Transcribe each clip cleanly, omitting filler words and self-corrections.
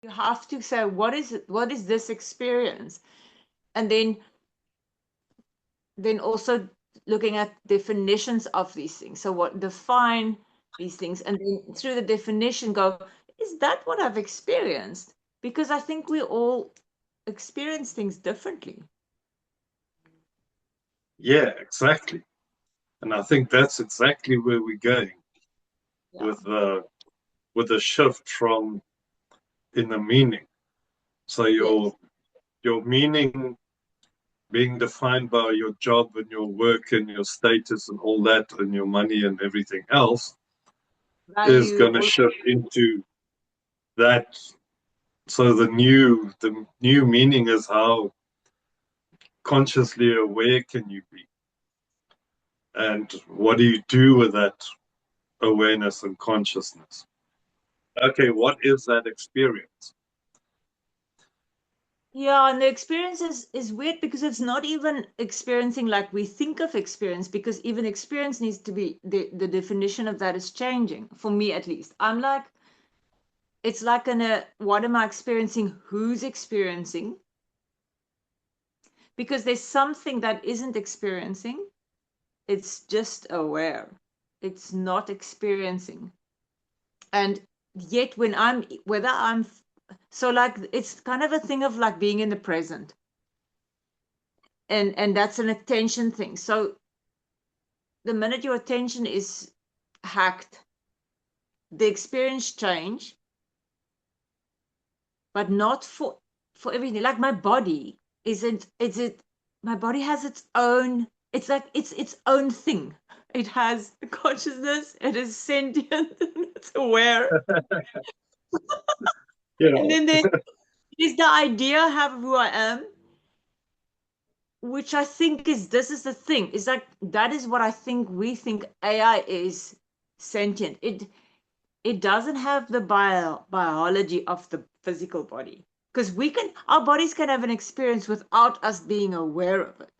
You have to say, what is it? What is this experience? And then also looking at definitions of these things. So what define these things, and then through the definition go, is that what I've experienced? Because I think we all experience things differently. Yeah, exactly. And I think that's exactly where we're going Yeah. with the shift from inner meaning. So Yes. your meaning being defined by your job and your work and your status and all that and your money and everything else is Value going to or shift into that. So the new meaning is how consciously aware can you be, and what do you do with that awareness and consciousness? Okay, what is that experience? yeah, and the experience is weird because it's not even experiencing like we think of experience, because even experience needs to be the definition of that is changing for me at least. I'm like, it's like in a what am I experiencing? Who's experiencing? Because there's something that isn't experiencing, it's just aware, it's not experiencing. And yet when I'm whether I'm so like it's kind of a thing of like being in the present, and that's an attention thing. So the minute your attention is hacked, the experience change, but not for everything. Like my body isn't, is it, my body has its own, it's like its own thing. It has consciousness, it is sentient, it's aware. And Yeah, then there is the idea I have of who I am, which I think is, this is the thing. It's like that is what I think we think AI is sentient. It doesn't have the biology of the physical body, because we can, our bodies can have an experience without us being aware of it.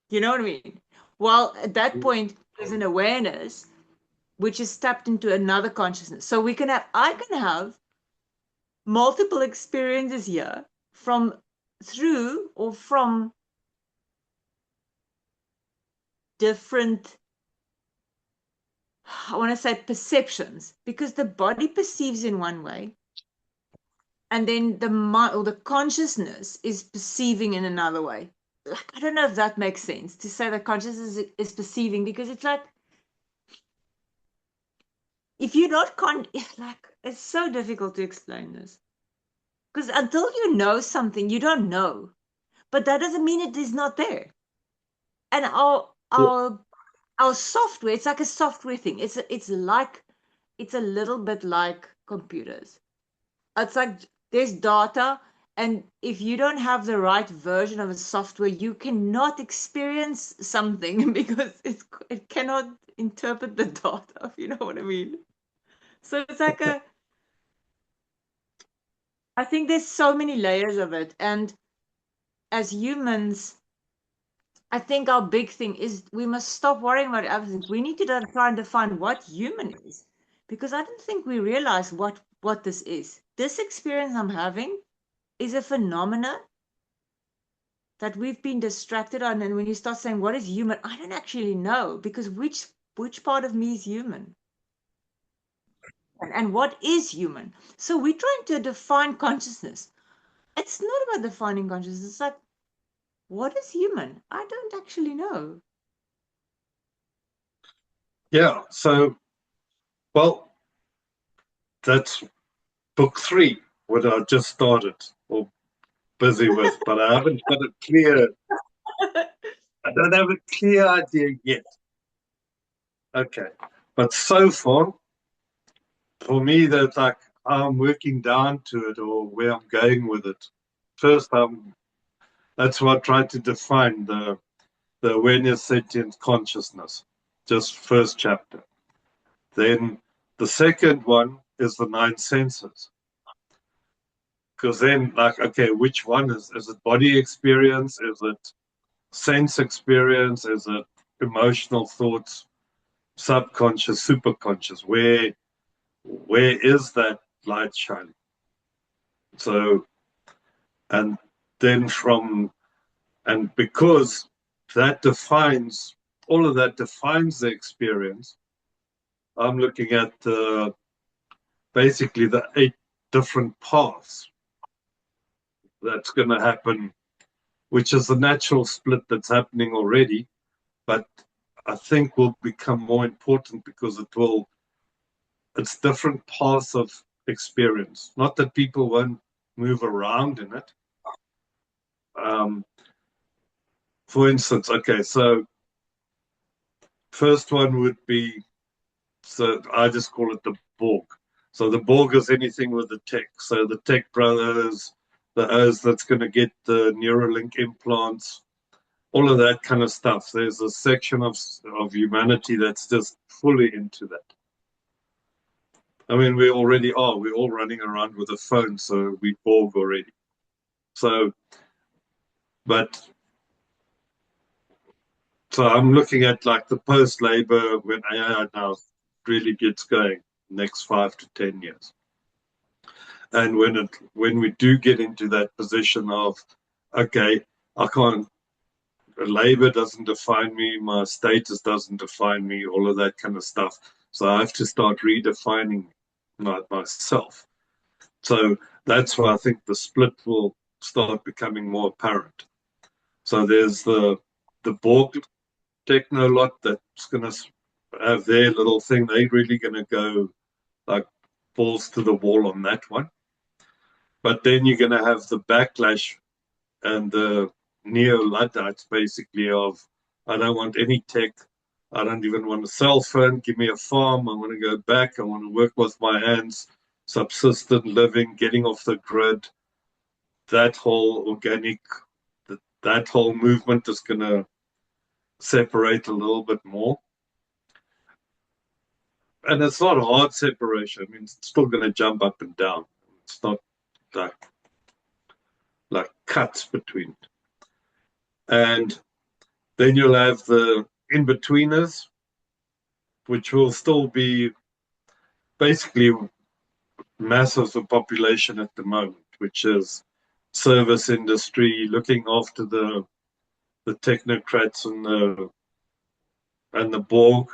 You know what I mean? Well, at that point there's an awareness which is tapped into another consciousness, so we can have, I can have multiple experiences here from, through, or from different, I want to say perceptions, because the body perceives in one way, and then the mind or the consciousness is perceiving in another way. Like, I don't know if that makes sense to say that consciousness is perceiving, because it's like if you're not like it's so difficult to explain this, because until you know something you don't know, but that doesn't mean it is not there. And our software, it's like a software thing. It's like, it's a little bit like computers. It's like there's data, and if you don't have the right version of a software, you cannot experience something because it cannot interpret the data, if you know what I mean. So it's like a, I think there's so many layers of it. And as humans, I think our big thing is we must stop worrying about everything. We need to try and define what human is, because I don't think we realize what this is. This experience I'm having is a phenomena that we've been distracted on. And when you start saying what is human, I don't actually know, because which part of me is human, and what is human. So we're trying to define consciousness. It's not about defining consciousness. It's like, what is human? I don't actually know. yeah. So, well, that's book three, what I just started or busy with, but I haven't got a clear. I don't have a clear idea yet. Okay, but so far, for me, that's like I'm working down to it or where I'm going with it. First, that's what I tried to define the awareness, sentient consciousness, just first chapter. Then the second one is the nine senses. Because then, like, okay, which one is it body experience? Is it sense experience? Is it emotional thoughts, subconscious, superconscious? Where is that light shining? So, and then because that defines, all of that defines the experience, I'm looking at basically the 8 different paths that's going to happen, which is the natural split that's happening already, but I think will become more important because it's different paths of experience. Not that people won't move around in it. Um, for instance, okay, so first one would be, so I just call it the Borg. So the Borg is anything with the tech. So the tech brothers, the O's that's going to get the Neuralink implants, all of that kind of stuff. There's a section of humanity that's just fully into that. I mean, we already are. We're all running around with a phone, so we Borg already. So, but so I'm looking at like the post-labor when AI now really gets going, next 5 to 10 years. And when we do get into that position of, okay, I can't, labor doesn't define me, my status doesn't define me, all of that kind of stuff. So I have to start redefining myself. So that's why I think the split will start becoming more apparent. So there's the Borg techno lot that's going to have their little thing. They're really going to go like balls to the wall on that one. But then you're going to have the backlash and the neo-Luddites basically of, I don't want any tech. I don't even want a cell phone. Give me a farm. I want to go back. I want to work with my hands, subsistent living, getting off the grid. That whole organic, that whole movement is going to separate a little bit more. And it's not a hard separation. I mean, it's still going to jump up and down. It's not like cuts between. And then you'll have the in-betweeners, which will still be basically masses of population at the moment, which is service industry, looking after the technocrats and the Borg,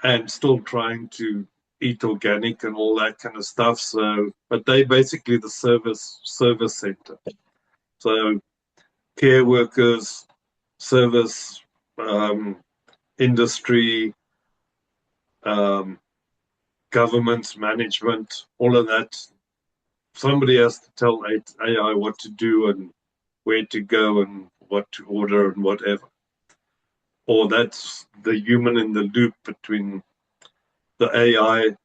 and still trying to eat organic and all that kind of stuff. So, but they basically the service center. So care workers, service industry, um, government management, all of that. Somebody has to tell AI what to do and where to go and what to order and whatever. Or that's the human in the loop between the AI,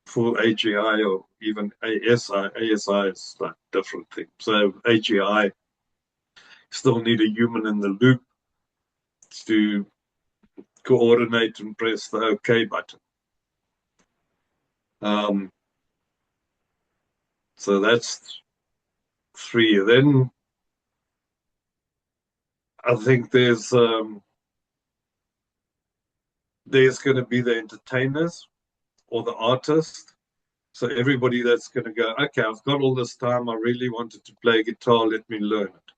full AGI, or even ASI. ASI is like different thing. So AGI still need a human in the loop to coordinate and press the OK button. Um, so that's 3. Then I think there's going to be the entertainers or the artists. So everybody that's going to go, okay, I've got all this time. I really wanted to play guitar. Let me learn it.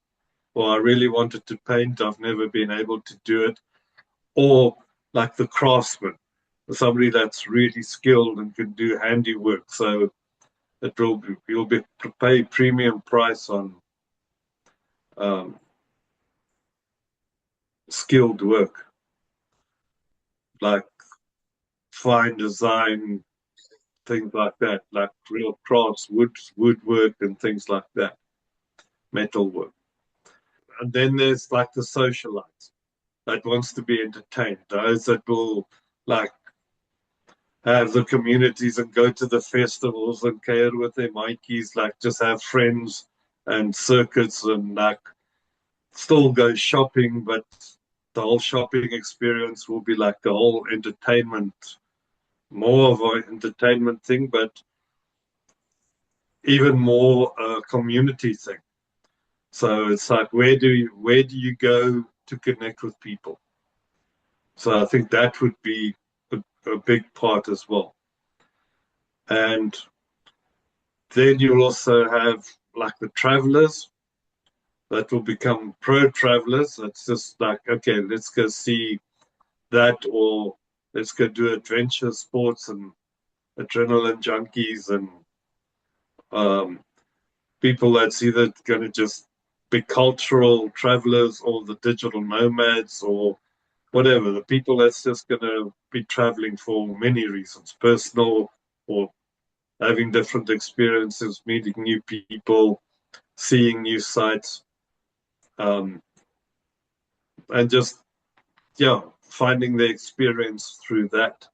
Or I really wanted to paint. I've never been able to do it. Or like the craftsman, somebody that's really skilled and can do handiwork. So you'll be pay premium price on um, skilled work, like fine design, things like that, like real crafts, woodwork, and things like that, metal work. And then there's like the socialites that wants to be entertained, those that will like have the communities and go to the festivals and care with their Mikeys, like just have friends and circuits and like still go shopping, but the whole shopping experience will be like the whole entertainment, more of an entertainment thing, but even more a community thing. So it's like where do you go to connect with people? So I think that would be a big part as well. And Then you'll also have like the travelers that will become pro travelers. It's just like, okay, let's go see that, or let's go do adventure sports and adrenaline junkies, and um, people that's either going to just be cultural travelers or the digital nomads or whatever. The people that's just going to be traveling for many reasons, personal or having different experiences, meeting new people, seeing new sights, um, and just, yeah, finding the experience through that.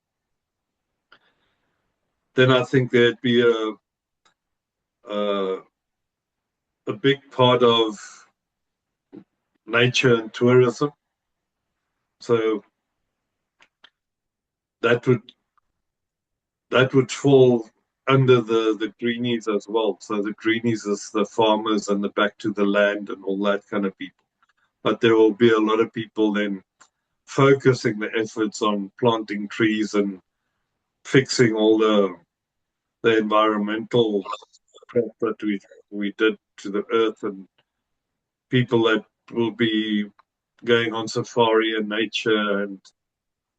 Then I think there'd be a, a big part of nature and tourism. So that would fall under the greenies as well. So the greenies is the farmers and the back to the land and all that kind of people. But there will be a lot of people then focusing the efforts on planting trees and fixing all the environmental crap that we did to the earth, and people that will be going on safari and nature and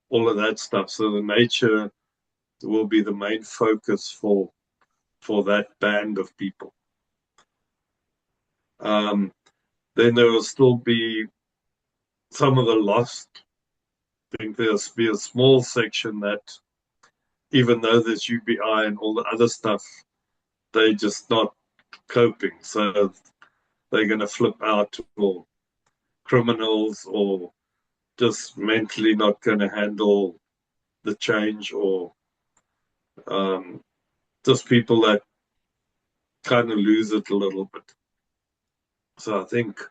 all of that stuff. So the nature will be the main focus for that band of people. Um, then there will still be some of the lost. I think there'll be a small section that, even though there's UBI and all the other stuff, they just not coping. So they're going to flip out, or criminals, or just mentally not going to handle the change, or um, just people that kind of lose it a little bit. So I think,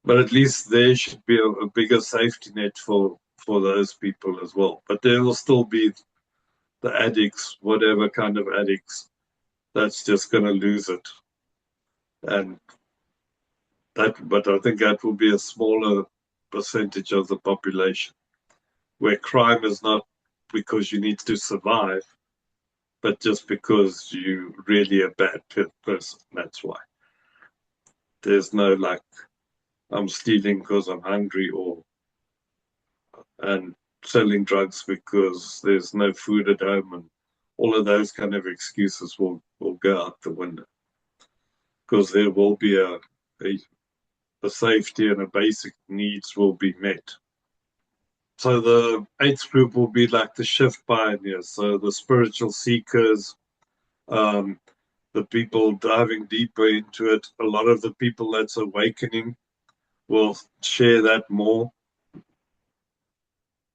but at least there should be a bigger safety net for those people as well. But there will still be the addicts, whatever kind of addicts, that's just going to lose it. And that, but I think that will be a smaller percentage of the population, where crime is not because you need to survive, but just because you really a bad person. That's why. There's no like, I'm stealing because I'm hungry, or and selling drugs because there's no food at home, and all of those kind of excuses will go out the window, because there will be a safety and a basic needs will be met. So the eighth group will be like the shift pioneers, so the spiritual seekers, um, the people diving deeper into it. A lot of the people that's awakening will share that more.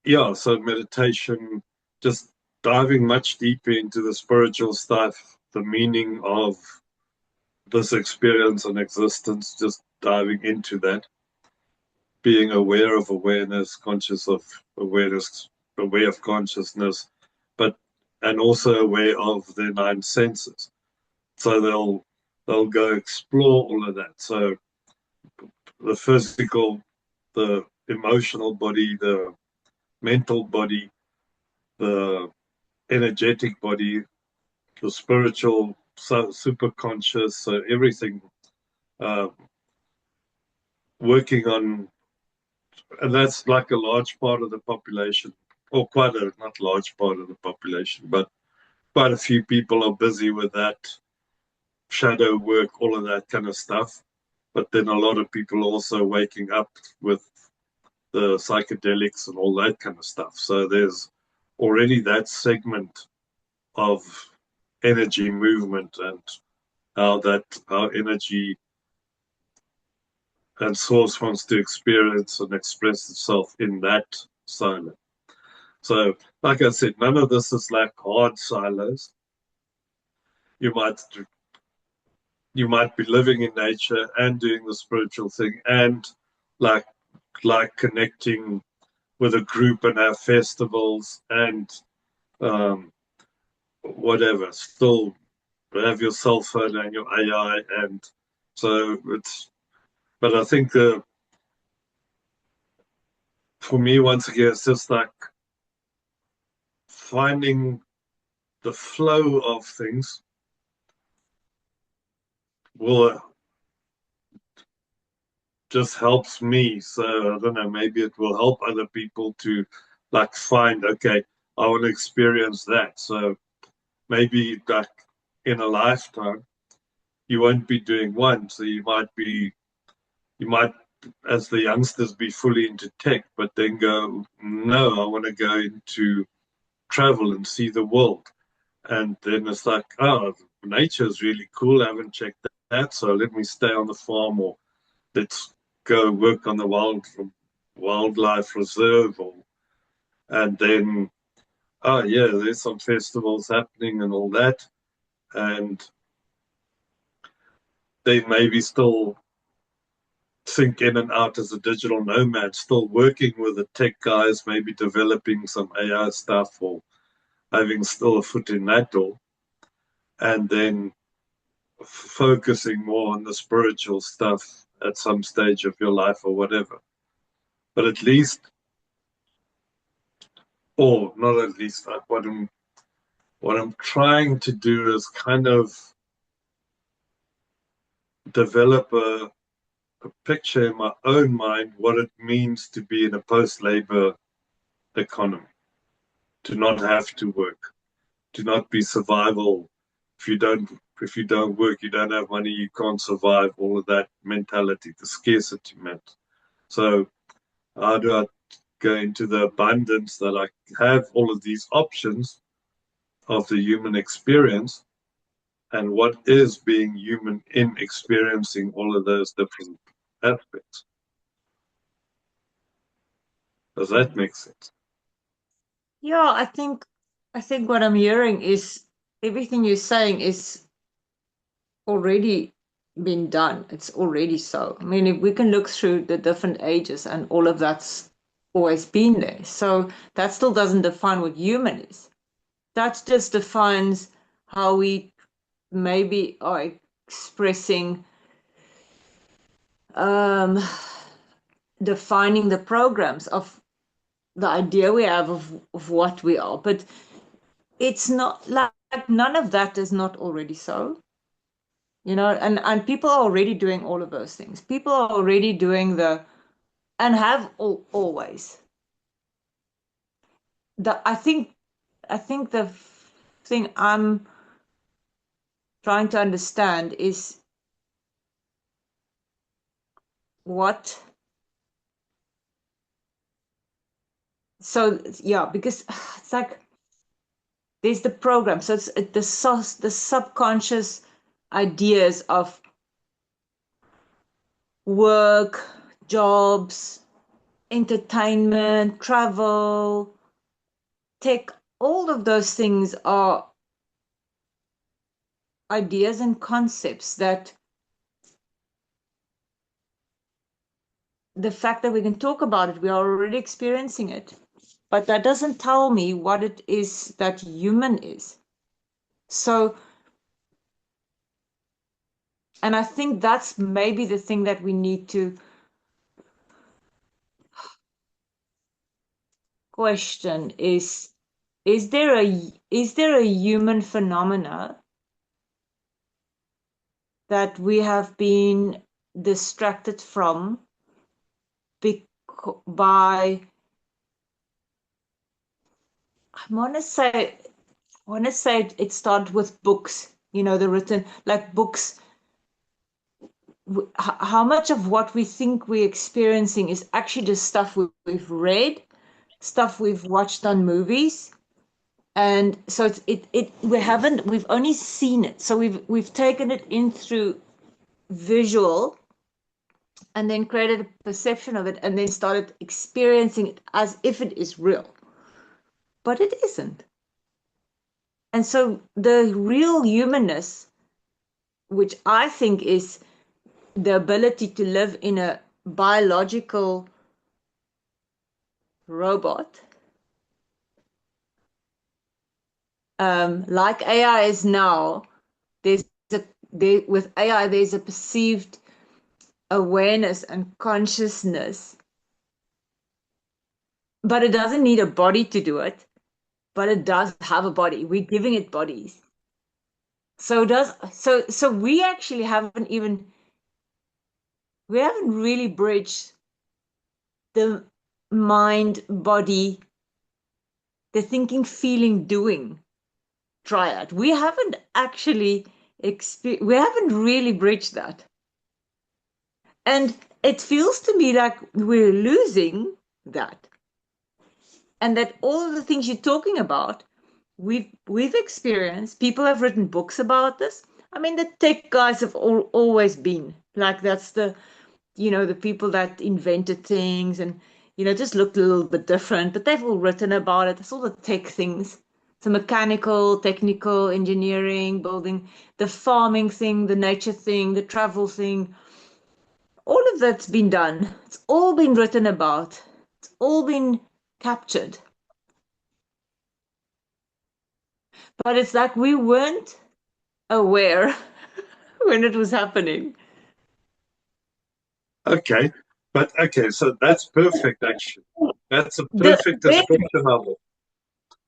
Yeah, so meditation, just diving much deeper into the spiritual stuff, the meaning of this experience and existence, just diving into that, being aware of awareness, conscious of awareness, aware of consciousness, but and also aware of their nine senses. So they'll go explore all of that. So the physical, the emotional body, the mental body, the energetic body, the spiritual, super conscious, so everything, uh, working on, and that's like a large part of the population, or quite a not large part of the population, but quite a few people are busy with that shadow work, all of that kind of stuff. But then a lot of people also waking up with the psychedelics and all that kind of stuff. So there's already that segment of energy movement, and how energy and source wants to experience and express itself in that silo. So, like I said, none of this is like hard silos. You might be living in nature and doing the spiritual thing, and like connecting with a group and have festivals and um, whatever. Still have your cell phone and your AI, and so it's. But I think for me, once again, it's just like finding the flow of things, will just helps me. So I don't know, maybe it will help other people to like find, okay, I want to experience that. So maybe like in a lifetime, you won't be doing one. So you might, as the youngsters, be fully into tech, but then go, no, I want to go into travel and see the world. And then it's like, oh, nature is really cool. I haven't checked that. So let me stay on the farm, or let's go work on the wildlife reserve, or and then oh yeah, there's some festivals happening and all that, and they maybe still sink in and out as a digital nomad, still working with the tech guys, maybe developing some AI stuff or having still a foot in that door, and then focusing more on the spiritual stuff at some stage of your life or whatever. But at least, or not at least, like what I'm trying to do is kind of develop a picture in my own mind what it means to be in a post-labor economy, to not have to work, to not be survival. If you don't if you don't work, you don't have money, you can't survive. All of that mentality, the scarcity meant. So how do I go into the abundance that I have all of these options of the human experience, and what is being human in experiencing all of those different aspects? Does that make sense? Yeah, I think what I'm hearing is everything you're saying is already been done. It's already so. I mean, if we can look through the different ages and all of that's always been there. So that still doesn't define what human is. That just defines how we maybe are expressing, um, defining the programs of the idea we have of what we are. But it's not like none of that is not already so. And people are already doing all of those things. People are already doing and have always. I think the thing I'm trying to understand is what. So yeah, because it's like there's the program. So it's the subconscious ideas of work, jobs, entertainment, travel, tech. All of those things are ideas and concepts that the fact that we can talk about it, we are already experiencing it. But that doesn't tell me what it is that human is. So, and I think that's maybe the thing that we need to question is there a human phenomena that we have been distracted from by I want to say it started with books, the written like books. How much of what we think we're experiencing is actually just stuff we've read, stuff we've watched on movies, and so we've only seen it, so we've taken it in through visual and then created a perception of it and then started experiencing it as if it is real, but it isn't. And so the real humanness, which I think is the ability to live in a biological robot, like AI is now, there's with AI, there's a perceived awareness and consciousness, but it doesn't need a body to do it, but it does have a body. We're giving it bodies. So we actually haven't really bridged the mind, body, the thinking, feeling, doing triad. We haven't actually we haven't really bridged that. And it feels to me like we're losing that. And that all of the things you're talking about, we've experienced. People have written books about this. I mean, the tech guys have always been like, that's the people that invented things and just looked a little bit different, but they've all written about it. It's all the tech things. So mechanical, technical, engineering, building, the farming thing, the nature thing, the travel thing, all of that's been done. It's all been written about. It's all been captured. But it's like we weren't aware when it was happening. Okay, but okay, so that's perfect. Actually, that's a The perfect description of it.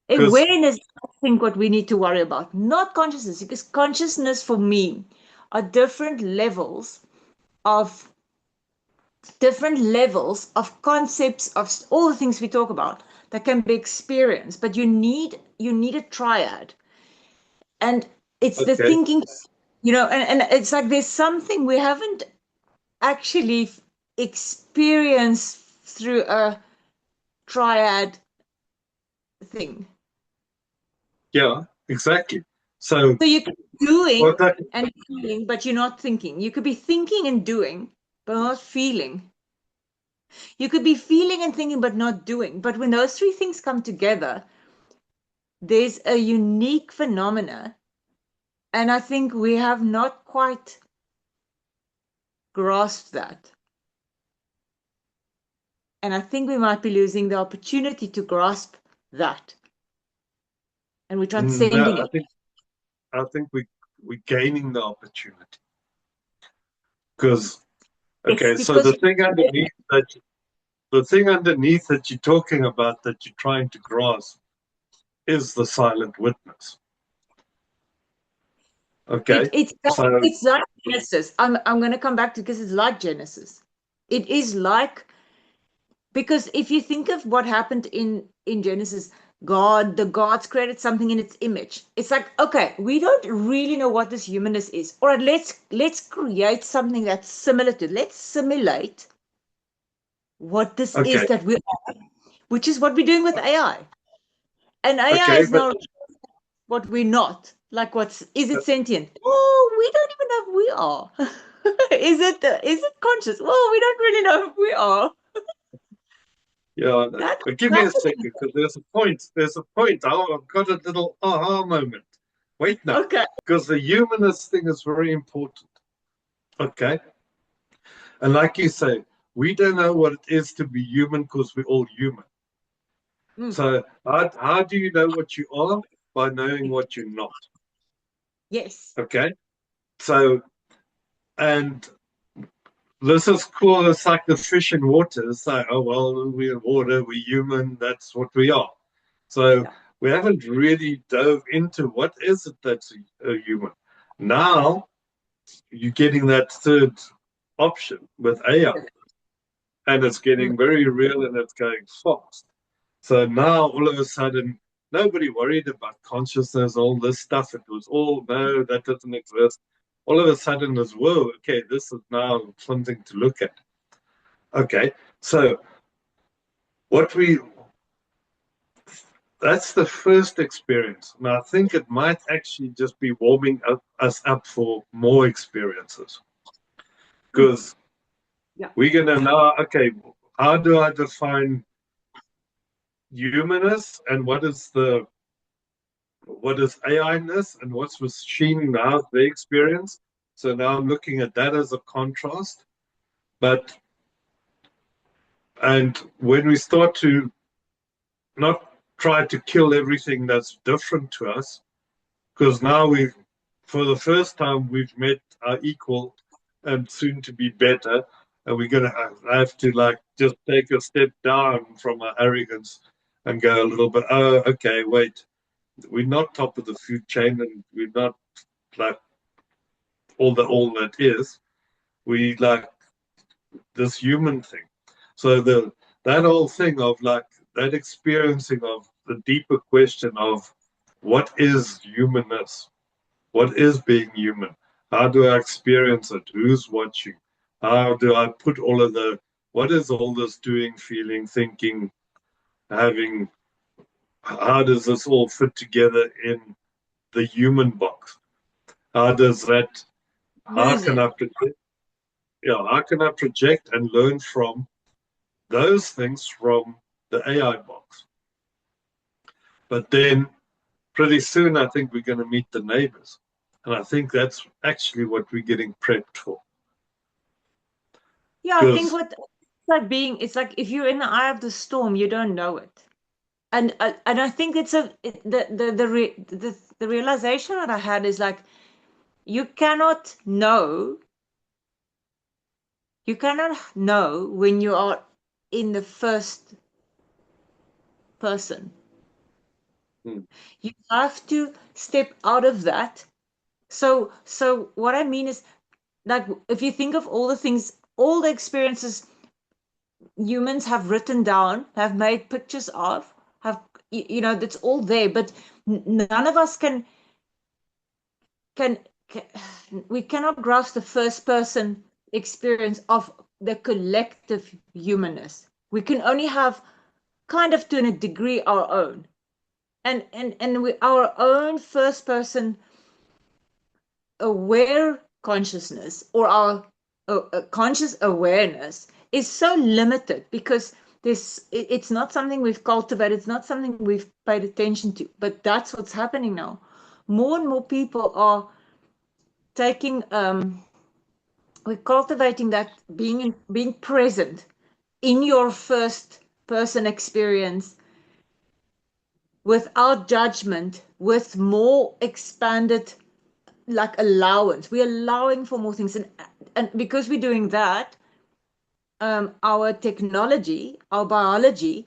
Because awareness, I think, what we need to worry about, not consciousness, because consciousness for me are of different levels of concepts of all the things we talk about that can be experienced, but you need a triad, and it's the okay, thinking, and it's like there's something we haven't actually experienced through a triad thing. yeah, exactly. So So you could be doing what that and feeling, but you're not thinking. You could be thinking and doing, but not feeling. You could be feeling and thinking, but not doing. But when those three things come together, there's a unique phenomena. And I think we have not quite grasped that. And I think we might be losing the opportunity to grasp that. And we're no, transcending it. I think we're gaining the opportunity because Yes, okay, so because the thing underneath that you're talking about that you're trying to grasp is the silent witness. Okay, it's so it's like Genesis. I'm going to come back to, because it's like Genesis. It is like, because if you think of what happened in Genesis, the gods created something in its image. It's like, okay, we don't really know what this humanness is. All right, let's create something that's similar to. Let's simulate what this is okay, that we are, which is what we're doing with AI. And AI okay, is but now what we're not. Like, is it sentient? Oh, we don't even know if we are. Is it conscious? Well, we don't really know if we are. yeah, That but give me a that's second because there's a point. There's a point. Oh, I've got a little aha moment. Wait now, okay. because the humanist thing is very important. Okay, and like you say, we don't know what it is to be human because we're all human. Mm. So how do you know what you are? By knowing what you're not. Yes. Okay, so and this is cool. It's like the fish in water. It's like, oh well, we're in water, we're human. That's what we are. So Yeah. we haven't really dove into what is it that's a human. Now you're getting that third option with AI, and it's Mm. getting very real and it's going fast. So now all of a sudden, nobody worried about consciousness, all this stuff. It was all, no, that doesn't exist. All of a sudden, it's, whoa, okay, this is now something to look at. Okay, so what we, that's the first experience. And I think it might actually just be warming us up for more experiences. Mm. Because Yeah. we're going to now, okay, how do I define humanness and what is AI-ness and what's machine now, the experience. So now I'm looking at that as a contrast. But, and when we start to not try to kill everything that's different to us, because now for the first time, we've met our equal and soon to be better. And we're going to have to like just take a step down from our arrogance and go a little bit, oh, okay, wait, we're not top of the food chain and we're not like all that is, we like this human thing. So that whole thing of like that experiencing of the deeper question of what is humanness? What is being human? How do I experience it? Who's watching? How do I put all of what is all this doing, feeling, thinking, having, how does this all fit together in the human box? How does that, how Lose can it. I project, how can I project and learn from those things from the AI box? But then pretty soon, I think we're going to meet the neighbors. And I think that's actually what we're getting prepped for. Yeah, I think Because, what it's like if you're in the eye of the storm, you don't know it. And I think it's the realization that I had is like you cannot know when you are in the first person. hmm, You have to step out of that. So what I mean is like if you think of all the things, all the experiences humans have written down, have made pictures of, have that's all there, but none of us can, can we cannot grasp the first person experience of the collective humanness. We can only have kind of to a degree our own, and we our own first person aware consciousness or our conscious awareness is so limited because it's not something we've cultivated, it's not something we've paid attention to, but that's what's happening now. More and more people are taking we're cultivating that being present in your first person experience without judgment, with more expanded like allowance. We're allowing for more things, and because we're doing that, our technology, our biology,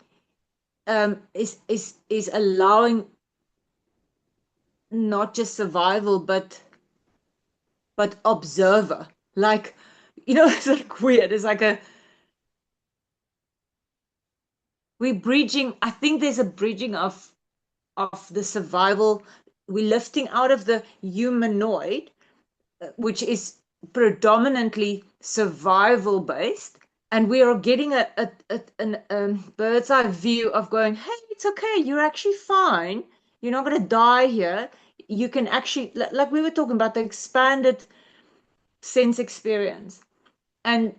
is allowing not just survival, but observer. Like, it's like weird. It's like we're bridging. I think there's a bridging of the survival. We're lifting out of the humanoid, which is predominantly survival based, and we are getting a bird's eye view of going, hey, it's okay, you're actually fine, you're not going to die here. You can actually, like we were talking about, the expanded sense experience. And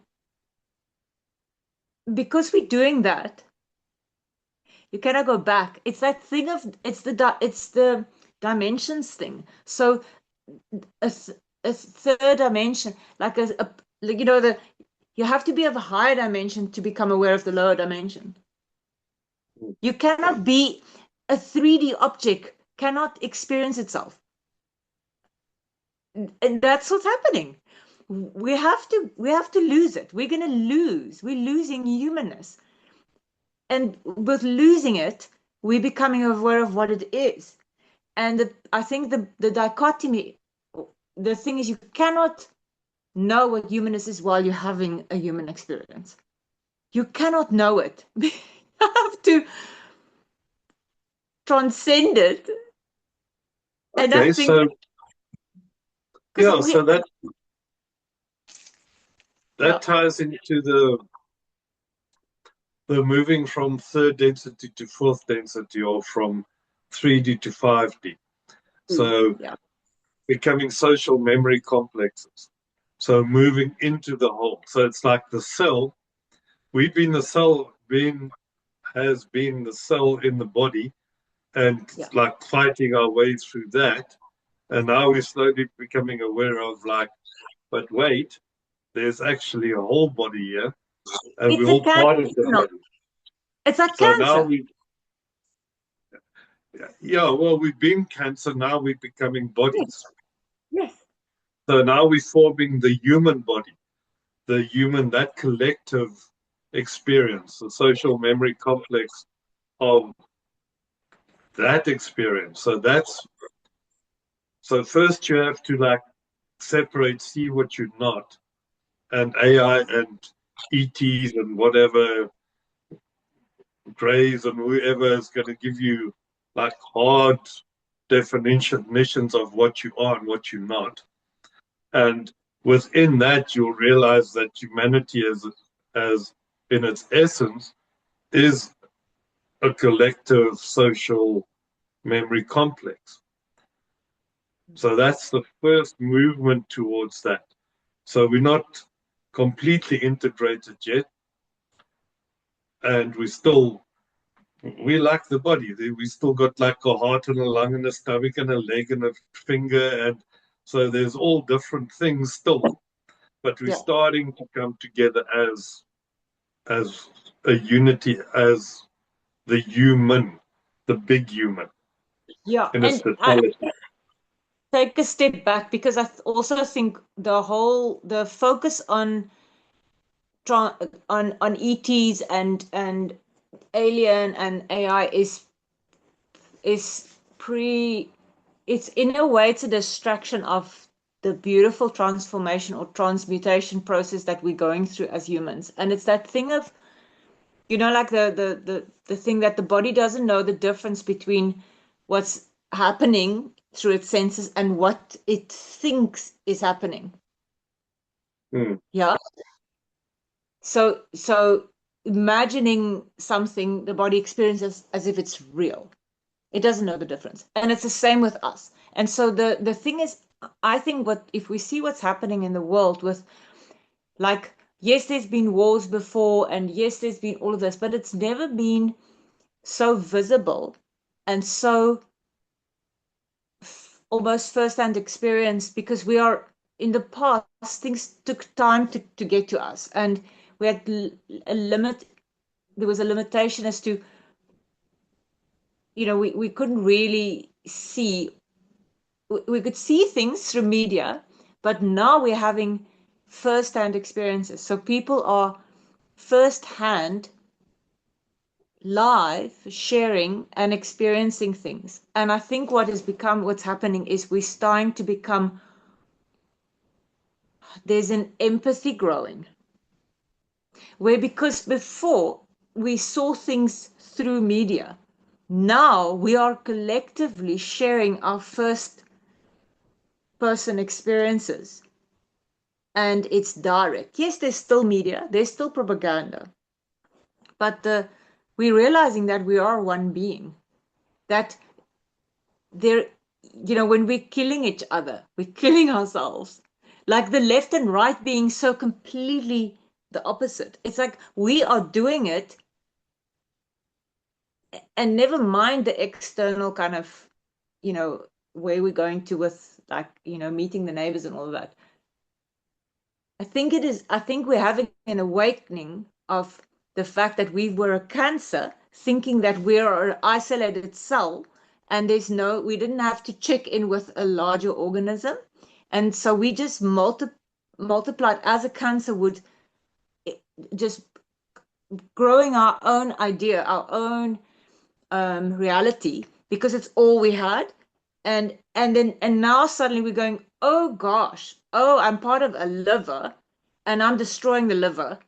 because we're doing that, you cannot go back. It's that thing of it's the dimensions thing. So a, a third dimension, like like, the you have to be of a higher dimension to become aware of the lower dimension. You cannot be a 3D object cannot experience itself, and that's what's happening. We have to lose it. We're losing humanness, and with losing it, we're becoming aware of what it is. And I think the dichotomy, the thing is, you cannot know what humanness is while you're having a human experience. You cannot know it. You have to transcend it. And I okay, think so, because so yeah, that ties into the moving from third density to fourth density or from 3D to 5D. So yeah, becoming social memory complexes. So moving into the whole. So it's like the cell. We've been the cell, has been the cell in the body, and yeah. like fighting our way through that. And now we're slowly becoming aware of like, but wait, there's actually a whole body here, and we're It's a all cancer. part of the No, body. it's like So now cancer. well, we've been cancer, now we're becoming Yes, bodies. yes. So now we're forming the human body, that collective experience, the social memory complex of that experience. So So first you have to like separate, see what you're not, and AI and ETs and whatever Grays and whoever is going to give you like hard definitions of what you are and what you're not. And within that, you'll realize that humanity, as in its essence, is a collective social memory complex. So that's the first movement towards that. So we're not completely integrated yet, and we like the body. We still got like a heart and a lung and a stomach and a leg and a finger, and so there's all different things still. But we're Yeah. starting to come together as a unity, as the human, the big human Yeah. in its And I totality. take a step back because also think the focus on on ETs and alien and AI is pre it's in a way it's a distraction of the beautiful transformation or transmutation process that we're going through as humans. And it's that thing of, like the thing that the body doesn't know the difference between what's happening through its senses and what it thinks is happening. Hmm. Yeah. So imagining something the body experiences as if it's real. It doesn't know the difference. And it's the same with us. And so the thing is, I think what if we see what's happening in the world with, like, yes, there's been wars before, and yes, there's been all of this, but it's never been so visible and so almost first-hand experience, because we are in the past, things took time to get to us, and we had a limit. There was a limitation as to, we couldn't really see. We could see things through media, but now we're having first-hand experiences. So people are first-hand, live, sharing and experiencing things. And I think what's happening is we're starting to become, there's an empathy growing, where because before we saw things through media, now we are collectively sharing our first person experiences, and it's direct. Yes, there's still media, there's still propaganda, but we're realizing that we are one being. That there, when we're killing each other, we're killing ourselves. Like the left and right being so completely the opposite. It's like we are doing it, and never mind the external kind of, where we're going to with, like, meeting the neighbors and all of that. I think we're having an awakening of the fact that we were a cancer, thinking that we're an isolated cell, and we didn't have to check in with a larger organism. And so we just multiplied as a cancer would, just growing our own idea, our own reality, because it's all we had. And now suddenly we're going, oh gosh, oh, I'm part of a liver, and I'm destroying the liver.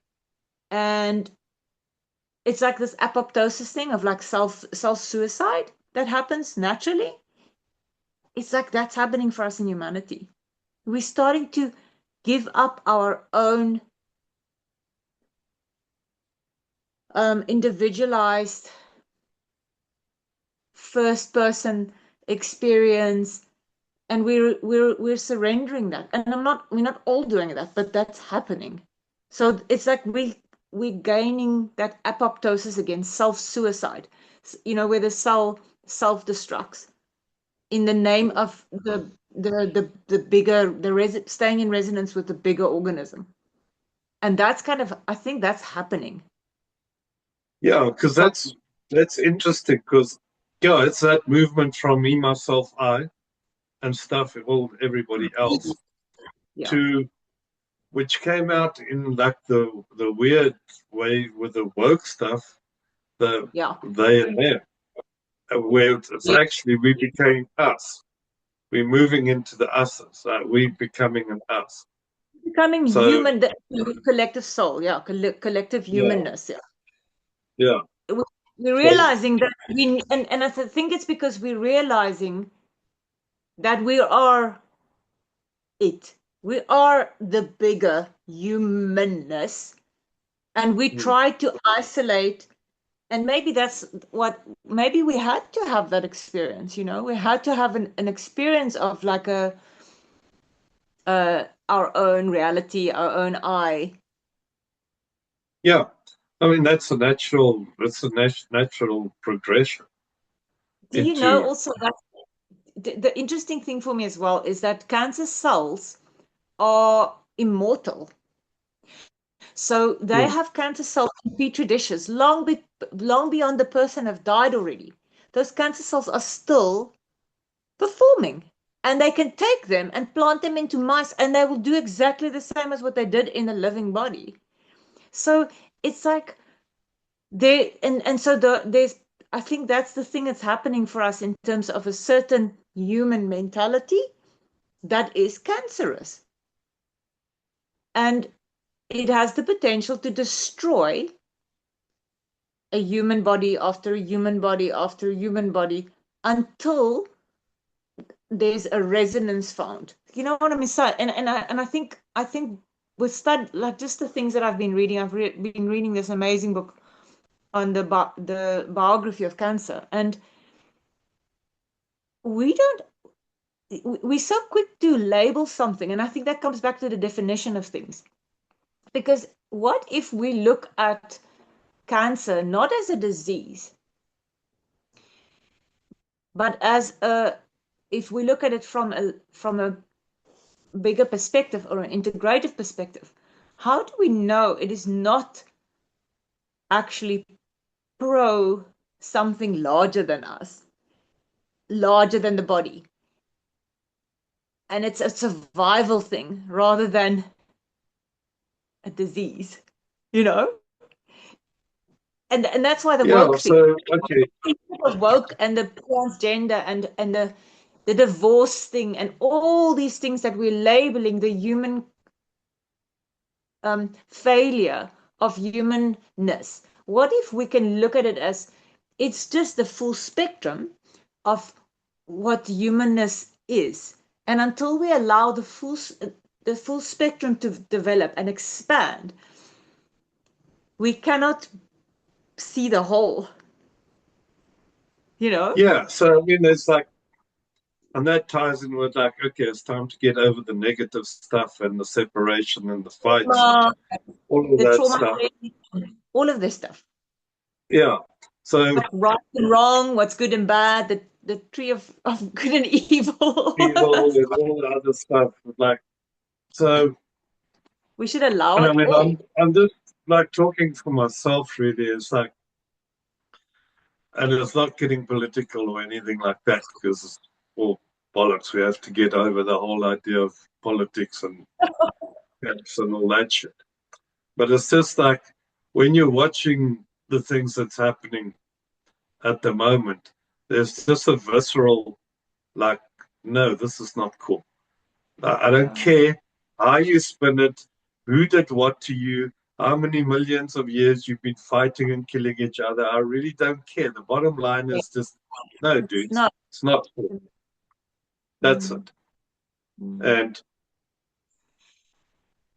And it's like this apoptosis thing of like self suicide that happens naturally. It's like that's happening for us in humanity. We're starting to give up our own individualized first person experience, and we're surrendering that. And we're not all doing that, but that's happening. So it's like we're gaining that apoptosis against self-suicide, where the cell self-destructs in the name of the bigger, staying in resonance with the bigger organism. And that's kind of, I think that's happening. Yeah, because So that's interesting. Because yeah, it's that movement from me, myself, I, and stuff, all everybody else, yeah, to which came out in like the weird way with the woke stuff, the yeah, they and them, where it's yeah, actually we became us. we're moving into the uses. We're becoming an us. Becoming So human, the collective soul, yeah, collective yeah, humanness, yeah. yeah. We're So realizing that and I think it's because we're realizing that we are it. We are the bigger humanness, and we mm, try to isolate. And maybe that's what, maybe we had to have that experience, we had to have an experience of like our own reality, our own I. yeah, I mean that's a natural. It's a natural progression Do you know into also that the interesting thing for me as well is that cancer cells are immortal. So they mm, have cancer cells in petri dishes long beyond the person have died already. Those cancer cells are still performing, and they can take them and plant them into mice, and they will do exactly the same as what they did in a living body. So it's like they and so there's, I think that's the thing that's happening for us in terms of a certain human mentality that is cancerous, and it has the potential to destroy a human body after a human body after a human body until there's a resonance found. You know what I mean? So, and I think with like just the things that I've been reading, been reading this amazing book on the biography of cancer, and we don't we're so quick to label something, and I think that comes back to the definition of things. Because what if we look at cancer not as a disease, but as a, if we look at it from a bigger perspective or an integrative perspective, how do we know it is not actually pro something larger than us, larger than the body? And it's a survival thing rather than a disease, you know? And that's why the yeah. woke thing So okay, was woke, and the transgender and the divorce thing and all these things that we're labeling the human failure of humanness. What if we can look at it as it's just the full spectrum of what humanness is? And until we allow the full spectrum to develop and expand, we cannot see the whole, you know? yeah. So I mean, there's like, and that ties in with like, okay, it's time to get over the negative stuff and the separation and the fights and Trauma, all of the that trauma, stuff. all of this stuff. Yeah. So Like right and wrong, what's good and bad, the tree of good and evil, all of evil that and stuff. all the other stuff. Like so, We should allow and I it mean, all. I'm just like talking for myself. Really, it's like, and it's not getting political or anything like that because it's all bollocks. We have to get over the whole idea of politics and camps and all that shit. But it's just like when you're watching the things that's happening at the moment, there's just a visceral, like, no, this is not cool. I don't Yeah. care how you spin it, who did what to you, how many millions of years you've been fighting and killing each other. I really don't care. The bottom line is just, no, It's dudes, not. it's not cool. That's Mm, it. mm. And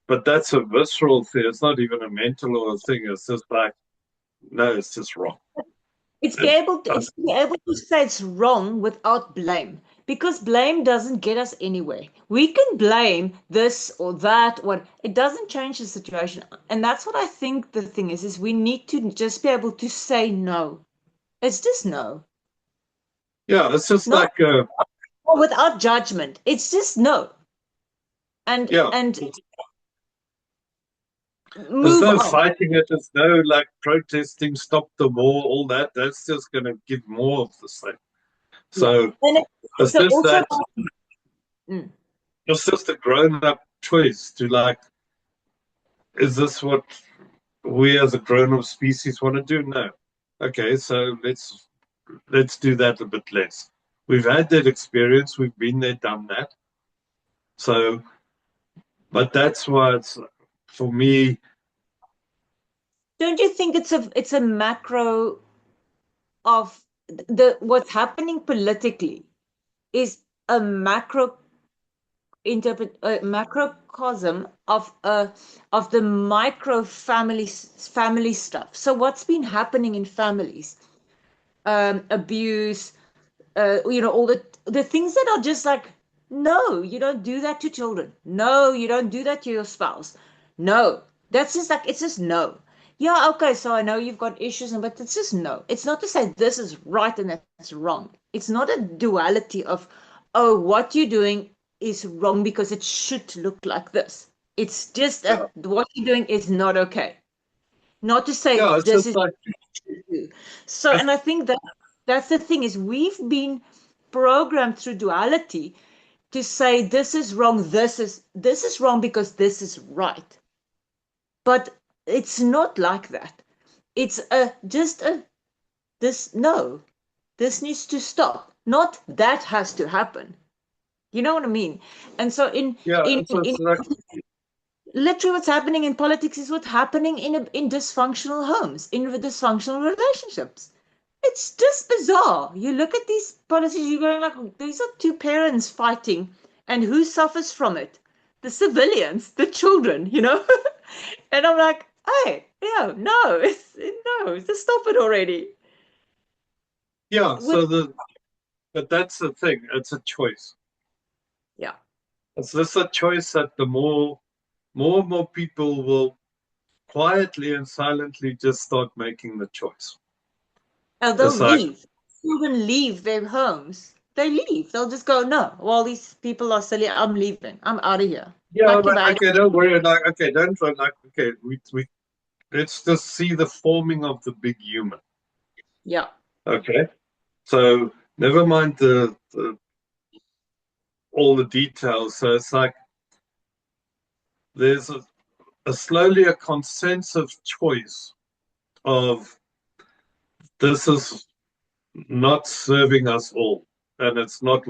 but that's a visceral thing. It's not even a mental or a thing. It's just like, no, it's just wrong. It's be And able to it's be able to say it's wrong without blame, because blame doesn't get us anywhere. We can blame this or that, or it doesn't change the situation. And that's what I think the thing is we need to just be able to say no. It's just no. yeah, it's just Not like, without judgment. It's just no. And yeah, and there's move no on. fighting it. There's no like protesting, stop the war, all that. That's just going to give more of the same. Yeah. So And it's it's just also that mm, it's just a grown-up choice to like, is this what we as a grown-up species want to do? No. Okay, so let's do that a bit less. we've had that experience. We've been there, done that. So, but that's why it's for me. Don't you think it's a macro of the what's happening politically is a macrocosm of the micro family stuff. So what's been happening in families? Abuse, all the things that are just like, no, you don't do that to children. No, you don't do that to your spouse. No, that's just like, it's just no. Yeah, okay, so I know you've got issues, but it's just no. It's not to say this is right and that's wrong. It's not a duality of, oh, what you're doing is wrong because it should look like this. It's just Yeah, what you're doing is not okay. Not to say yeah, it's this just is like you. So, I, and I think that's the thing is we've been programmed through duality to say this is wrong, this is wrong because this is right. But it's not like that. It's a just a this no, this needs to stop. Not that has to happen. You know what I mean? And so yeah, in it's like literally what's happening in politics is what's happening in dysfunctional homes, in dysfunctional relationships. It's just bizarre. You look at these policies, you're going like, these are two parents fighting, and who suffers from it? The civilians, the children. And I'm like, hey, yeah, no, no, just stop it already. yeah. With But that's the thing. It's a choice. yeah, It's just a choice that the more and more people will quietly and silently just start making the choice. and they'll It's like, leave. Children leave their homes. They leave. They'll just go, no, all these people are silly. I'm leaving. I'm out of here. yeah, Pack your but bag. okay, don't worry. Like, okay, don't run. Like, okay, we let's just see the forming of the big human. Yeah. Okay, so never mind the all the details. So it's like there's a slowly a consensus choice of this is not serving us all, and it's not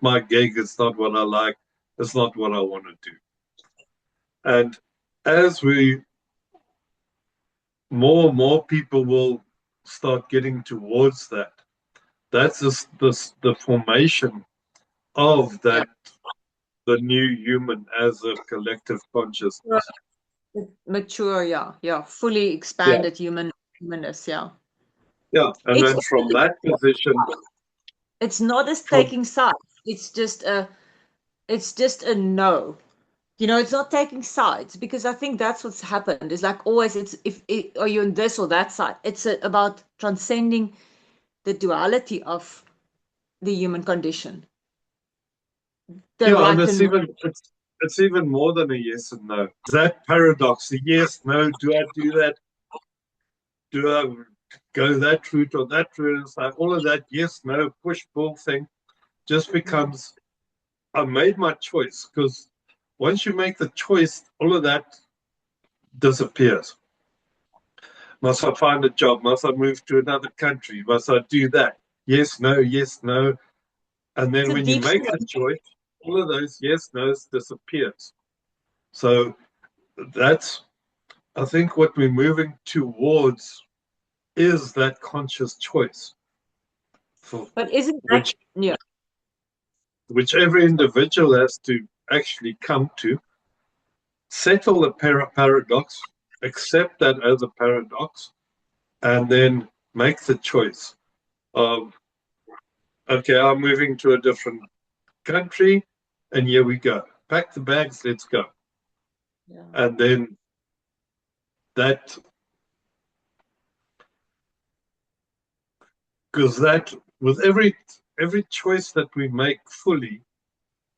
my gig. It's not what I like. It's not what I want to do. And as we more and more people will start getting towards that. That's the formation of Yeah. that the new human as a collective consciousness. Mature, yeah. Yeah. Fully Yeah, expanded humanness, yeah. yeah. And It's then from that position, it's not as from taking sides. It's just a no. It's not taking sides because I think that's what's happened. Is like always it's if it, are you on this or that side? It's about transcending the duality of the human condition. The yeah, and right and wrong. it's even more than a yes and no. That paradox, the yes, no, do I do that? Do I go that route or that route? It's like all of that yes, no, push pull thing just Mm. becomes I made my choice because once you make the choice, all of that disappears. Must I find a job? Must I move to another country? Must I do that? Yes, no, yes, no. And It's then a when you deep make the choice, all of those yes, no's disappears. So that's, I think, what we're moving towards is that conscious choice for but isn't that which yeah. which every individual has to actually come to settle the paradox, accept that as a paradox, and then make the choice of, okay, I'm moving to a different country, and here we go. Pack the bags, let's go. Yeah. And then that, because that, with every choice that we make fully,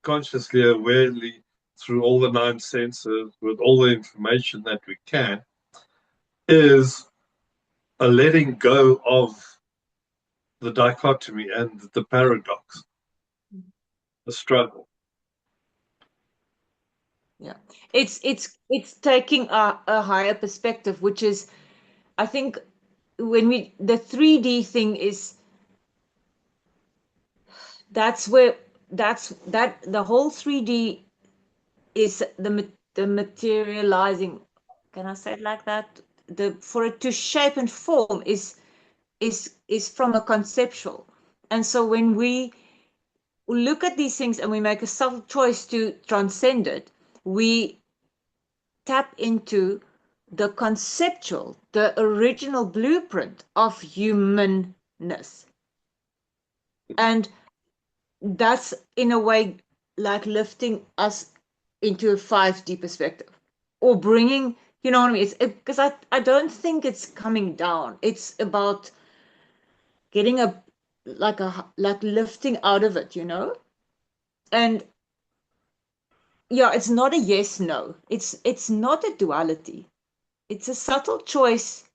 consciously, awarely, through all the nine senses, with all the information that we can, is a letting go of the dichotomy and the paradox, the struggle. Yeah. It's taking a higher perspective, which is I think when we the 3D thing is that's where that the whole 3D is the materializing. Can I say it like that? The for it to shape and form is from a conceptual. And so when we look at these things and we make a subtle choice to transcend it, we tap into the conceptual, the original blueprint of humanness. And that's in a way like lifting us into a 5D perspective or bringing, you know what I mean? It's because I don't think it's coming down. It's about getting like lifting out of it, you know? And yeah, it's not a yes no. It's not a duality. It's a subtle choice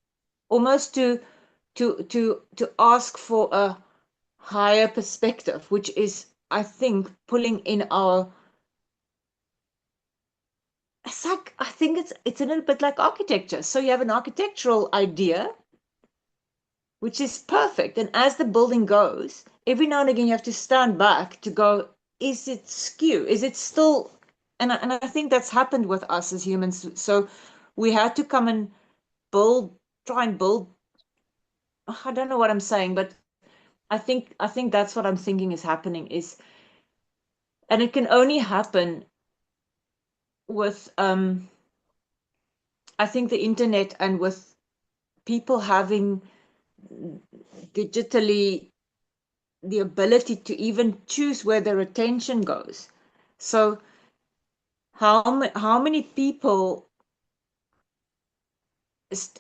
almost to ask for a higher perspective, which is I think pulling in our it's like I think it's a little bit like architecture. So you have an architectural idea, which is perfect, and as the building goes, every now and again you have to stand back to go, is it skew? Is it still? And I think that's happened with us as humans. So we had to come and build, try and build. I don't know what I'm saying, but I think that's what I'm thinking is happening is, and it can only happen with I think the internet and with people having digitally the ability to even choose where their attention goes. So how many people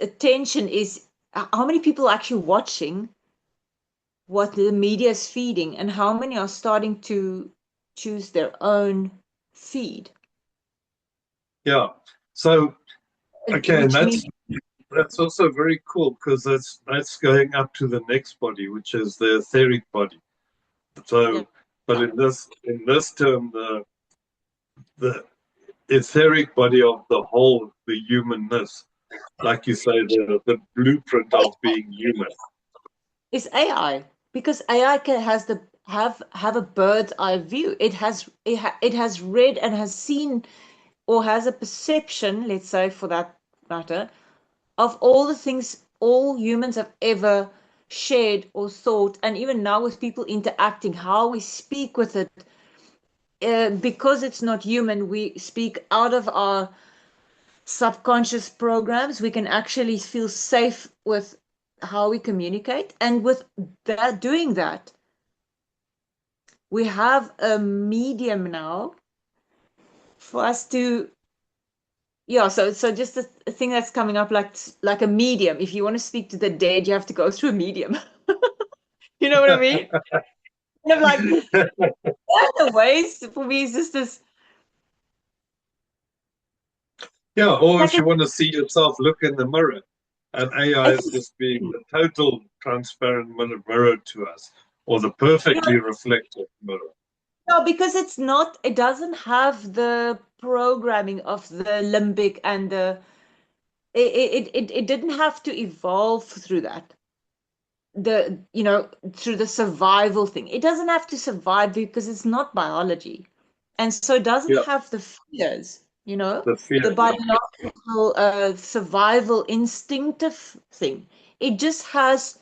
attention is how many people are actually watching what the media is feeding and how many are starting to choose their own feed, Yeah. So okay, and which means that's also very cool because that's going up to the next body, which is the etheric body. yeah, So, but in this term, the etheric body of the whole, the humanness, like you say, the blueprint of being human. is AI because AI has the have a bird's eye view. It has read and has seen or has a perception, let's say for that matter, of all the things all humans have ever shared or thought, and even now with people interacting, how we speak with it. Because it's not human, we speak out of our subconscious programs. We can actually feel safe with how we communicate. And with that, doing that, we have a medium now for us to yeah, so just a thing that's coming up like a medium. If you want to speak to the dead, you have to go through a medium. You know what I mean? And I'm like, the ways for me is just this Yeah, or like if you want to see yourself, look in the mirror. And AI is it's just being the total transparent mirror to us, or the you know, perfectly reflective mirror. no, because it doesn't have the programming of the limbic and the it didn't have to evolve through that. The through the survival thing. It doesn't have to survive because it's not biology. And so it doesn't Yeah, have the fears, the the fear. Yeah, biological survival instinctive thing. It just has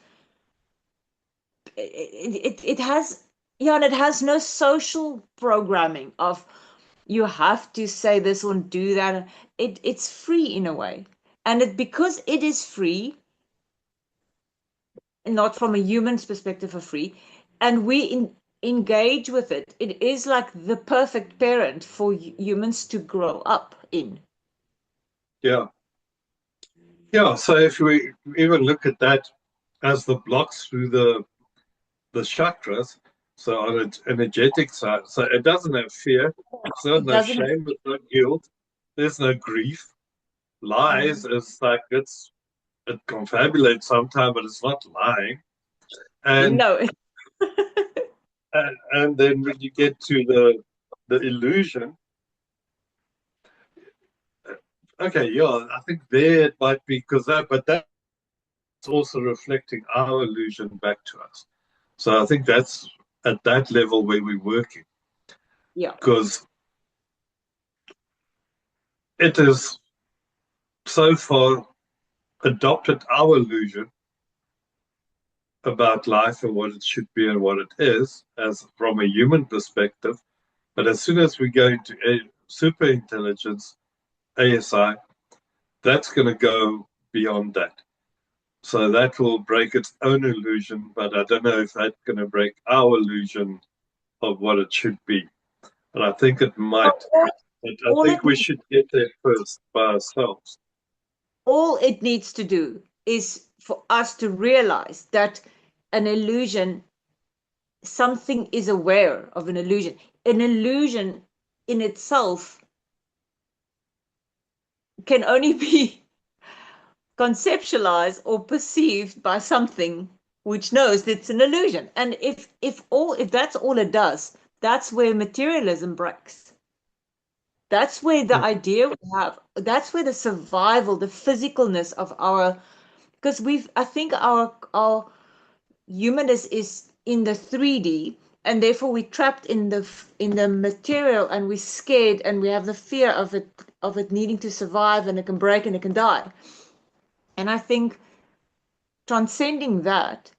it has yeah, and it has no social programming of you have to say this or do that. It's free in a way. And because it is free, not from a human's perspective for free, and engage with it, it is like the perfect parent for humans to grow up in. yeah, yeah. So if we even look at that as the blocks through the chakras, so on an energetic side, so it doesn't have fear. It's not It no doesn't have, shame. It's no guilt. There's no grief. Lies mm, is like it confabulates sometimes, but it's not lying. And no. and then when you get to the illusion, okay, yeah, I think there it might be because but that's also reflecting our illusion back to us. So I think that's at that level where we're working, Yeah. because it has so far adopted our illusion about life and what it should be and what it is, as from a human perspective. But as soon as we go into super intelligence, ASI, that's going to go beyond that. So that will break its own illusion, but I don't know if that's going to break our illusion of what it should be. And I think it might. But I All think it we needs, should get there first by ourselves. all it needs to do is for us to realize that an illusion, something is aware of an illusion. An illusion in itself can only be conceptualized or perceived by something which knows it's an illusion. And if that's all it does, that's where materialism breaks. That's where the Mm, idea we have, that's where the survival, the physicalness of our, because I think our humanness is in the 3D, and therefore we're trapped in the material, and we're scared, and we have the fear of it needing to survive, and it can break and it can die. And I think transcending that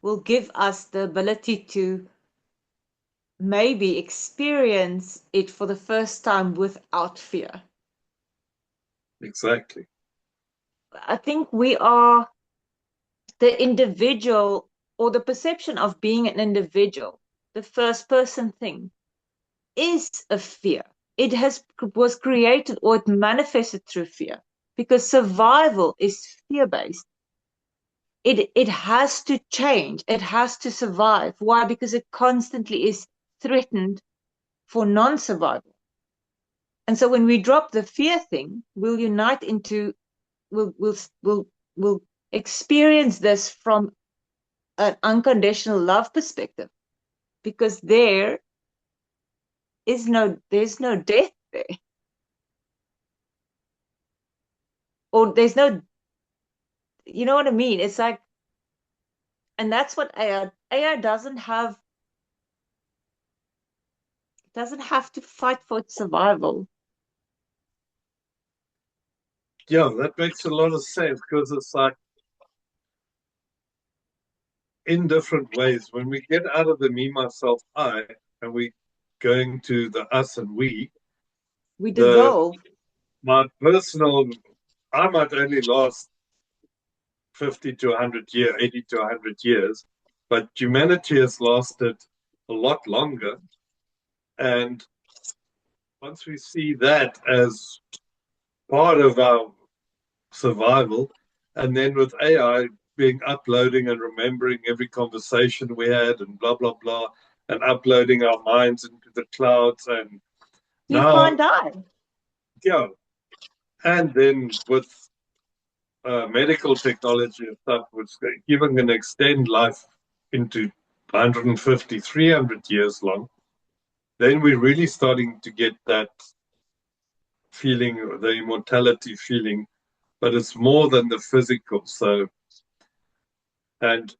will give us the ability to maybe experience it for the first time without fear. exactly. I think we are the individual, or the perception of being an individual, the first person thing is a fear. It was created, or it manifested through fear, because survival is fear based. It has to change. It has to survive. Why? Because it constantly is threatened for non-survival. And so when we drop the fear thing, we'll unite into we'll experience this from an unconditional love perspective, because there's no death there, or there's no, you know what I mean? It's like, and that's what AI doesn't have to fight for its survival. Yeah, that makes a lot of sense because it's like in different ways. When we get out of the me, myself, I, and we going to the us and we, We the dissolve. my personal, I might only last 50 to 100 years, 80 to 100 years, but humanity has lasted a lot longer. And once we see that as part of our survival, and then with AI being uploading and remembering every conversation we had and blah, blah, blah, and uploading our minds into the clouds. And You can't now, die. yeah, and then with medical technology and stuff, which even can extend life into 150, 300 years long, then we're really starting to get that feeling, the immortality feeling, but it's more than the physical. So, and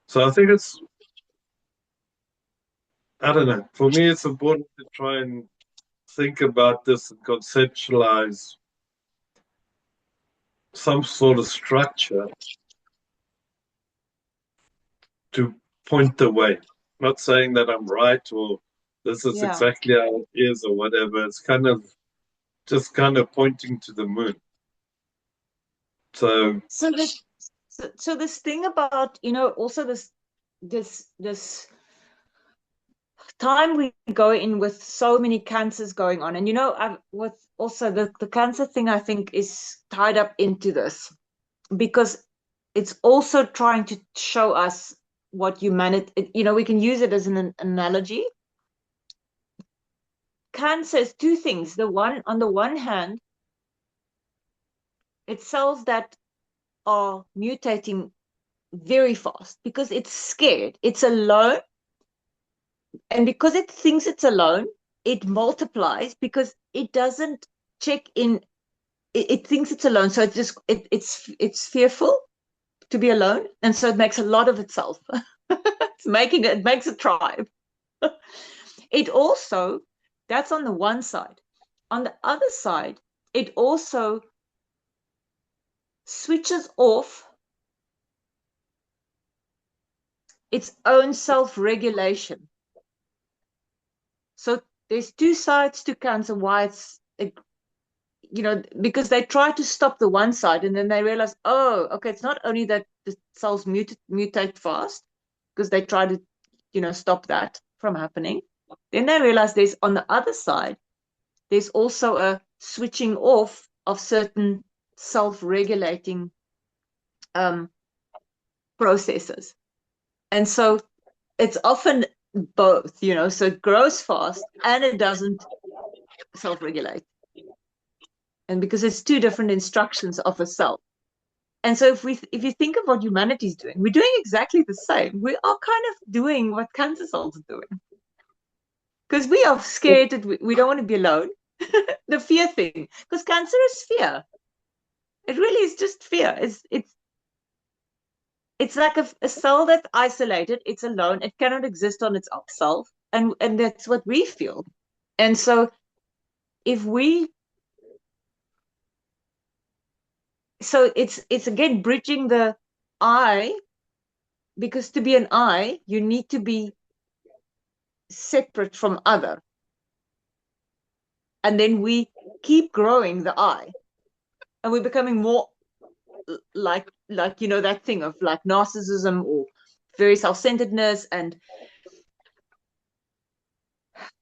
so I think it's, I don't know, for me, it's important to try and think about this and conceptualize some sort of structure to point the way. Not saying that I'm right or this is Yeah. exactly how it is or whatever. It's kind of just kind of pointing to the moon. So, So this thing about, also this time we go in with so many cancers going on, and with also the cancer thing, I think is tied up into this, because it's also trying to show us what humanity, we can use it as an analogy. Cancer is two things. On the one hand, it's cells that are mutating very fast because it's scared, it's alone, and because it thinks it's alone, it multiplies because it doesn't check in it thinks it's alone, so it's fearful to be alone, and so it makes a lot of itself. It makes a tribe. It also, that's on the one side. On the other side, it also switches off its own self-regulation. So there's two sides to cancer. Why it's, because they try to stop the one side, and then they realize, oh, okay, it's not only that the cells mutate fast because they try to, stop that from happening. Then they realize there's, on the other side, there's also a switching off of certain self-regulating processes. And so it's often both, so it grows fast and it doesn't self-regulate. And because it's two different instructions of a cell. And so if you think of what humanity is doing, we're doing exactly the same. We are kind of doing what cancer cells are doing. Because we are scared that we don't want to be alone. The fear thing. Because cancer is fear. It really is just fear. It's like a cell that's isolated, it's alone, it cannot exist on its own self. And that's what we feel. And so if we so it's again bridging the I, because to be an I, you need to be separate from other. And then we keep growing the I. And we're becoming more like that thing of like narcissism or very self-centeredness, and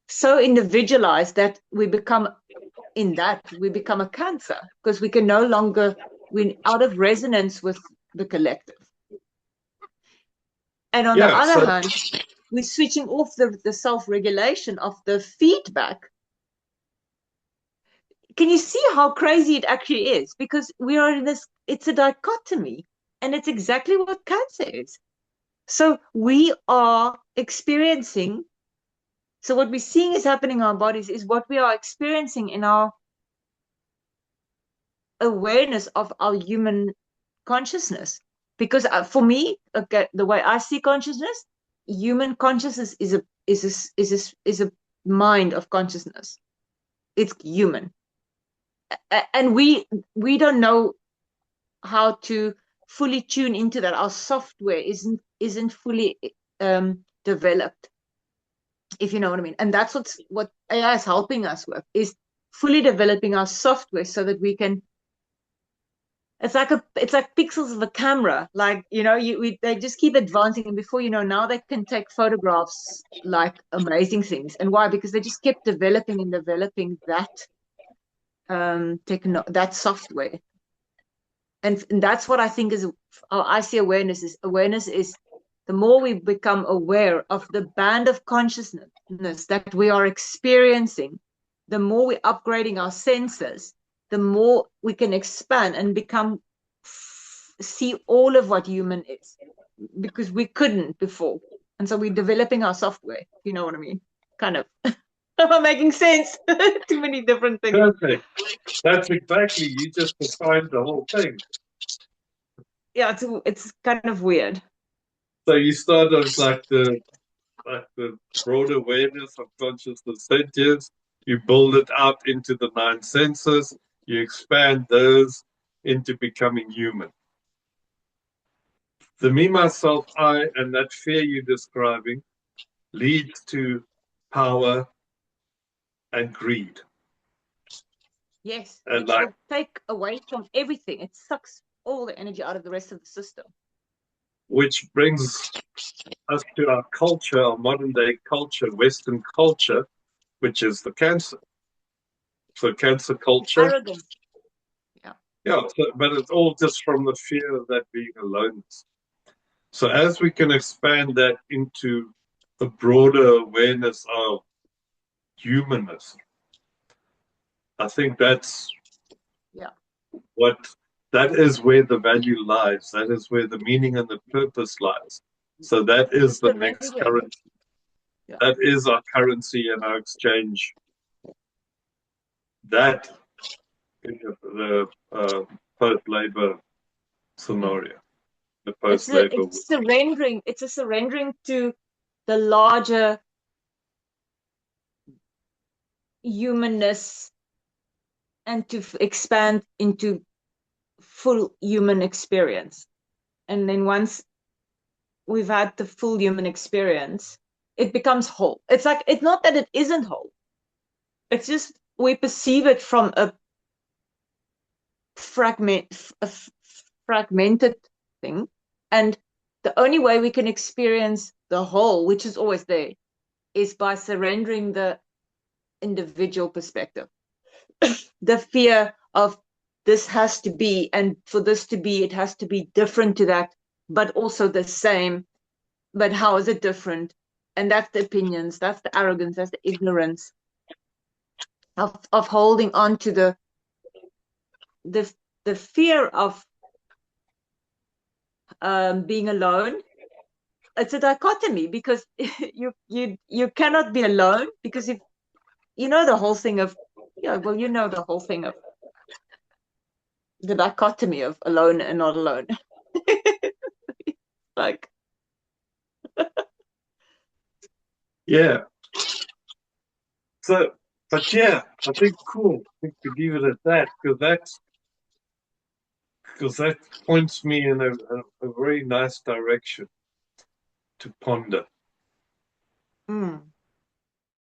so individualized that we become a cancer, because we can no longer, we're out of resonance with the collective. And on the other hand, we're switching off the self-regulation of the feedback. Can you see how crazy it actually is? Because we are in this, it's a dichotomy, and it's exactly what cancer is. So we are experiencing, so what we're seeing is happening in our bodies is what we are experiencing in our awareness of our human consciousness. Because for me, okay, the way I see consciousness, human consciousness is a mind of consciousness. It's human, and we don't know how to fully tune into that. Our software isn't fully developed, if you know what I mean. And that's what AI is helping us with, is fully developing our software so that we can. It's like pixels of a camera. Like, they just keep advancing, and before you know, now they can take photographs like amazing things. And why? Because they just kept developing and developing that that software. And that's what I think is how I see awareness is the more we become aware of the band of consciousness that we are experiencing, the more we're upgrading our senses, the more we can expand and see all of what human is, because we couldn't before. And so we're developing our software, you know what I mean? Kind of. Am I making sense? Too many different things. Perfect. That's exactly, you just defined the whole thing. Yeah, it's kind of weird. So you start as like the broad awareness of consciousness sentience, you build it out into the 9 senses, you expand those into becoming human. The me, myself, I, and that fear you're describing leads to power and greed. Yes, And which will take away from everything. It sucks all the energy out of the rest of the system. Which brings us to our culture, our modern day culture, Western culture, which is the cancer. So cancer culture. Arrogant. Yeah. Yeah, but it's all just from the fear of that being aloneness. So as we can expand that into the broader awareness of humanness, I think that's that is where the value lies. That is where the meaning and the purpose lies. So that is the next currency. Yeah. That is our currency and our exchange. That in the post-labor Mm. scenario, the post-labor world. It's surrendering. It's a surrendering to the larger humanness and to expand into full human experience. And then once we've had the full human experience, it becomes whole. It's like, it's not that it isn't whole. It's just we perceive it from a a fragmented thing. And the only way we can experience the whole, which is always there, is by surrendering the individual perspective. The fear of this has to be, and for this to be, it has to be different to that, but also the same. But how is it different? And that's the opinions, that's the arrogance, that's the ignorance of holding on to the the fear of being alone. It's a dichotomy because you cannot be alone, because if you know the whole thing of, yeah, well, you know the whole thing of the dichotomy of alone and not alone. Like, Yeah. So, but yeah, I think cool. I think we leave it at that because that points me in a very nice direction to ponder. mm.